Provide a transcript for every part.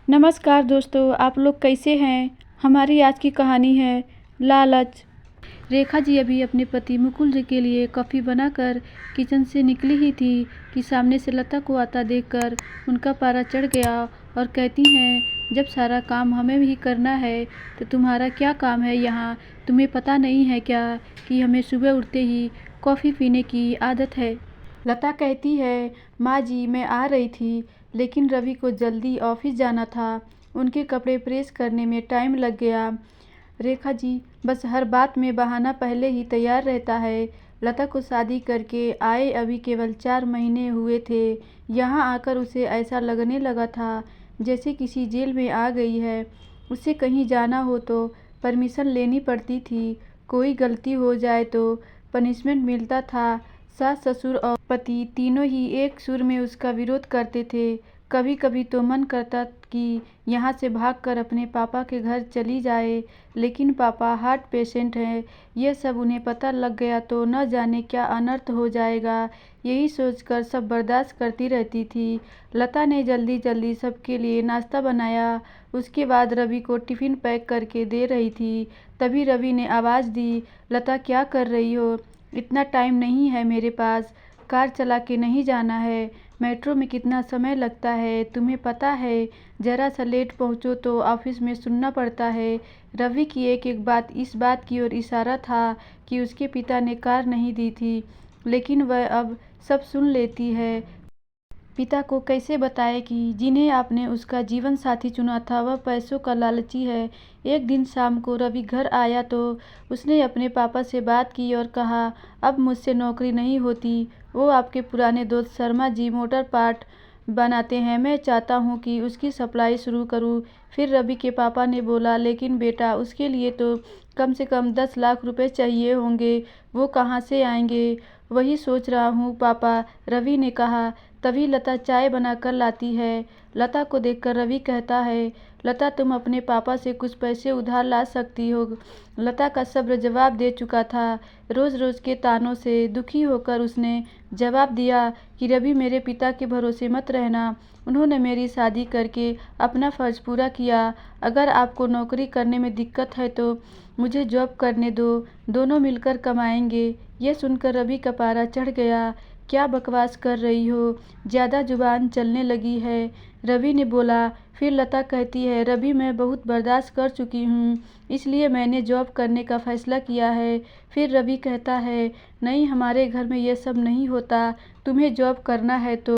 नमस्कार दोस्तों, आप लोग कैसे हैं। हमारी आज की कहानी है लालच। रेखा जी अभी अपने पति मुकुल जी के लिए कॉफ़ी बनाकर किचन से निकली ही थी कि सामने से लता को आता देखकर उनका पारा चढ़ गया और कहती हैं, जब सारा काम हमें भी करना है तो तुम्हारा क्या काम है यहाँ। तुम्हें पता नहीं है क्या कि हमें सुबह उठते ही कॉफ़ी पीने की आदत है। लता कहती है, माँ जी मैं आ रही थी, लेकिन रवि को जल्दी ऑफिस जाना था। उनके कपड़े प्रेस करने में टाइम लग गया। रेखा जी बस हर बात में बहाना पहले ही तैयार रहता है। लता को शादी करके आए अभी केवल 4 महीने हुए थे। यहाँ आकर उसे ऐसा लगने लगा था जैसे किसी जेल में आ गई है। उसे कहीं जाना हो तो परमिशन लेनी पड़ती थी। कोई गलती हो जाए तो पनिशमेंट मिलता था। सास ससुर और पति तीनों ही एक सुर में उसका विरोध करते थे। कभी कभी तो मन करता कि यहाँ से भागकर अपने पापा के घर चली जाए, लेकिन पापा हार्ट पेशेंट हैं। यह सब उन्हें पता लग गया तो न जाने क्या अनर्थ हो जाएगा। यही सोचकर सब बर्दाश्त करती रहती थी। लता ने जल्दी जल्दी सबके लिए नाश्ता बनाया। उसके बाद रवि को टिफ़िन पैक करके दे रही थी। तभी रवि ने आवाज़ दी, लता क्या कर रही हो। इतना टाइम नहीं है मेरे पास। कार चला के नहीं जाना है। मेट्रो में कितना समय लगता है तुम्हें पता है। ज़रा सा लेट पहुँचो तो ऑफिस में सुनना पड़ता है। रवि की एक एक बात इस बात की ओर इशारा था कि उसके पिता ने कार नहीं दी थी, लेकिन वह अब सब सुन लेती है। पिता को कैसे बताए कि जिन्हें आपने उसका जीवन साथी चुना था वह पैसों का लालची है। एक दिन शाम को रवि घर आया तो उसने अपने पापा से बात की और कहा, अब मुझसे नौकरी नहीं होती। वो आपके पुराने दोस्त शर्मा जी मोटर पार्ट बनाते हैं, मैं चाहता हूँ कि उसकी सप्लाई शुरू करूँ। फिर रवि के पापा ने बोला, लेकिन बेटा उसके लिए तो कम से कम 10 लाख रुपए चाहिए होंगे, वो कहाँ से आएंगे। वही सोच रहा हूँ पापा, रवि ने कहा। तभी लता चाय बनाकर लाती है। लता को देखकर रवि कहता है, लता तुम अपने पापा से कुछ पैसे उधार ला सकती हो। लता का सब्र जवाब दे चुका था। रोज रोज के तानों से दुखी होकर उसने जवाब दिया कि रवि मेरे पिता के भरोसे मत रहना। उन्होंने मेरी शादी करके अपना फर्ज पूरा किया। अगर आपको नौकरी करने में दिक्कत है तो मुझे जॉब करने दो, दोनों मिलकर कमाएंगे। यह सुनकर रवि का पारा चढ़ गया। क्या बकवास कर रही हो, ज़्यादा जुबान चलने लगी है, रवि ने बोला। फिर लता कहती है, रवि मैं बहुत बर्दाश्त कर चुकी हूँ, इसलिए मैंने जॉब करने का फैसला किया है। फिर रवि कहता है, नहीं हमारे घर में यह सब नहीं होता, तुम्हें जॉब करना है तो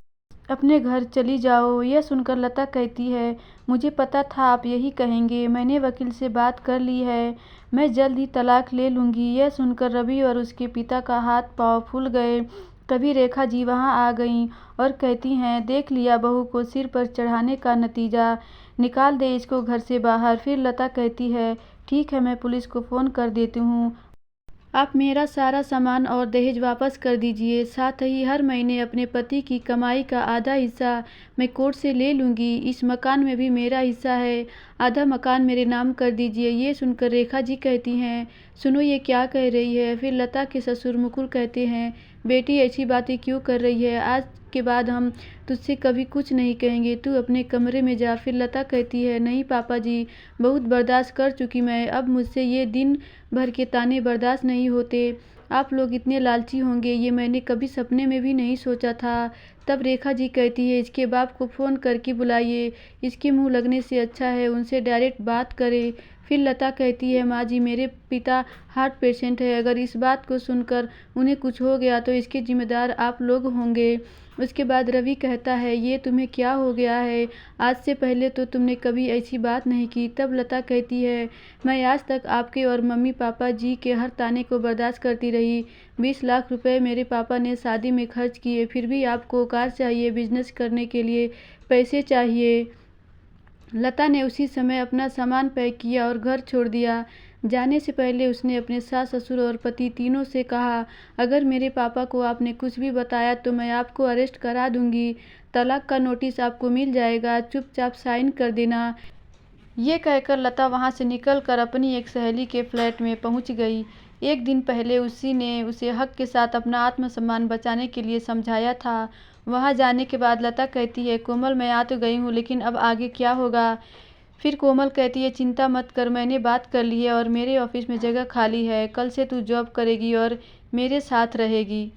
अपने घर चली जाओ। यह सुनकर लता कहती है, मुझे पता था आप यही कहेंगे। मैंने वकील से बात कर ली है, मैं जल्द ही तलाक ले लूँगी। यह सुनकर रवि और उसके पिता का हाथ पाँव फूल गए। तभी रेखा जी वहाँ आ गईं और कहती हैं, देख लिया बहू को सिर पर चढ़ाने का नतीजा, निकाल दे इसको घर से बाहर। फिर लता कहती है, ठीक है मैं पुलिस को फ़ोन कर देती हूँ। आप मेरा सारा सामान और दहेज वापस कर दीजिए। साथ ही हर महीने अपने पति की कमाई का आधा हिस्सा मैं कोर्ट से ले लूँगी। इस मकान में भी मेरा हिस्सा है, आधा मकान मेरे नाम कर दीजिए। ये सुनकर रेखा जी कहती हैं, सुनो ये क्या कह रही है। फिर लता के ससुर मुकुल कहते हैं, बेटी ऐसी बातें क्यों कर रही है, आज के बाद हम तुझसे कभी कुछ नहीं कहेंगे, तू अपने कमरे में जा। फिर लता कहती है, नहीं पापा जी, बहुत बर्दाश्त कर चुकी मैं, अब मुझसे ये दिन भर के ताने बर्दाश्त नहीं होते। आप लोग इतने लालची होंगे ये मैंने कभी सपने में भी नहीं सोचा था। तब रेखा जी कहती है, इसके बाप को फ़ोन करके बुलाइए, इसके मुंह लगने से अच्छा है उनसे डायरेक्ट बात करें। फिर लता कहती है, माँ जी मेरे पिता हार्ट पेशेंट है, अगर इस बात को सुनकर उन्हें कुछ हो गया तो इसके जिम्मेदार आप लोग होंगे। उसके बाद रवि कहता है, ये तुम्हें क्या हो गया है, आज से पहले तो तुमने कभी ऐसी बात नहीं की। तब लता कहती है, मैं आज तक आपके और मम्मी पापा जी के हर ताने को बर्दाश्त करती रही। 20 लाख रुपए मेरे पापा ने शादी में खर्च किए, फिर भी आपको कार चाहिए, बिजनेस करने के लिए पैसे चाहिए। लता ने उसी समय अपना सामान पैक किया और घर छोड़ दिया। जाने से पहले उसने अपने सास ससुर और पति तीनों से कहा, अगर मेरे पापा को आपने कुछ भी बताया तो मैं आपको अरेस्ट करा दूंगी, तलाक का नोटिस आपको मिल जाएगा, चुपचाप साइन कर देना। ये कहकर लता वहाँ से निकलकर अपनी एक सहेली के फ्लैट में पहुँच गई। एक दिन पहले उसी ने उसे हक के साथ अपना आत्मसम्मान बचाने के लिए समझाया था। वहाँ जाने के बाद लता कहती है, कोमल मैं आ तो गई हूँ लेकिन अब आगे क्या होगा। फिर कोमल कहती है, चिंता मत कर, मैंने बात कर ली है और मेरे ऑफिस में जगह खाली है। कल से तू जॉब करेगी और मेरे साथ रहेगी।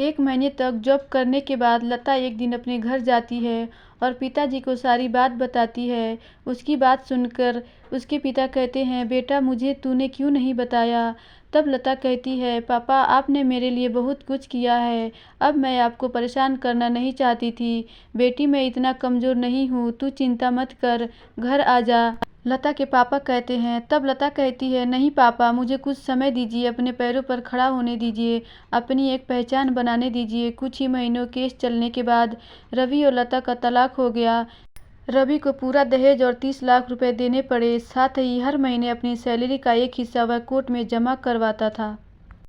1 महीने तक जॉब करने के बाद लता एक दिन अपने घर जाती है और पिताजी को सारी बात बताती है। उसकी बात सुनकर उसके पिता कहते हैं, बेटा मुझे तूने क्यों नहीं बताया। तब लता कहती है, पापा आपने मेरे लिए बहुत कुछ किया है, अब मैं आपको परेशान करना नहीं चाहती थी। बेटी मैं इतना कमज़ोर नहीं हूँ, तू चिंता मत कर, घर आ जा। लता के पापा कहते हैं। तब लता कहती है, नहीं पापा मुझे कुछ समय दीजिए, अपने पैरों पर खड़ा होने दीजिए, अपनी एक पहचान बनाने दीजिए। कुछ ही महीनों केस चलने के बाद रवि और लता का तलाक हो गया। रवि को पूरा दहेज और 30 लाख रुपए देने पड़े। साथ ही हर महीने अपनी सैलरी का एक हिस्सा वह कोर्ट में जमा करवाता था।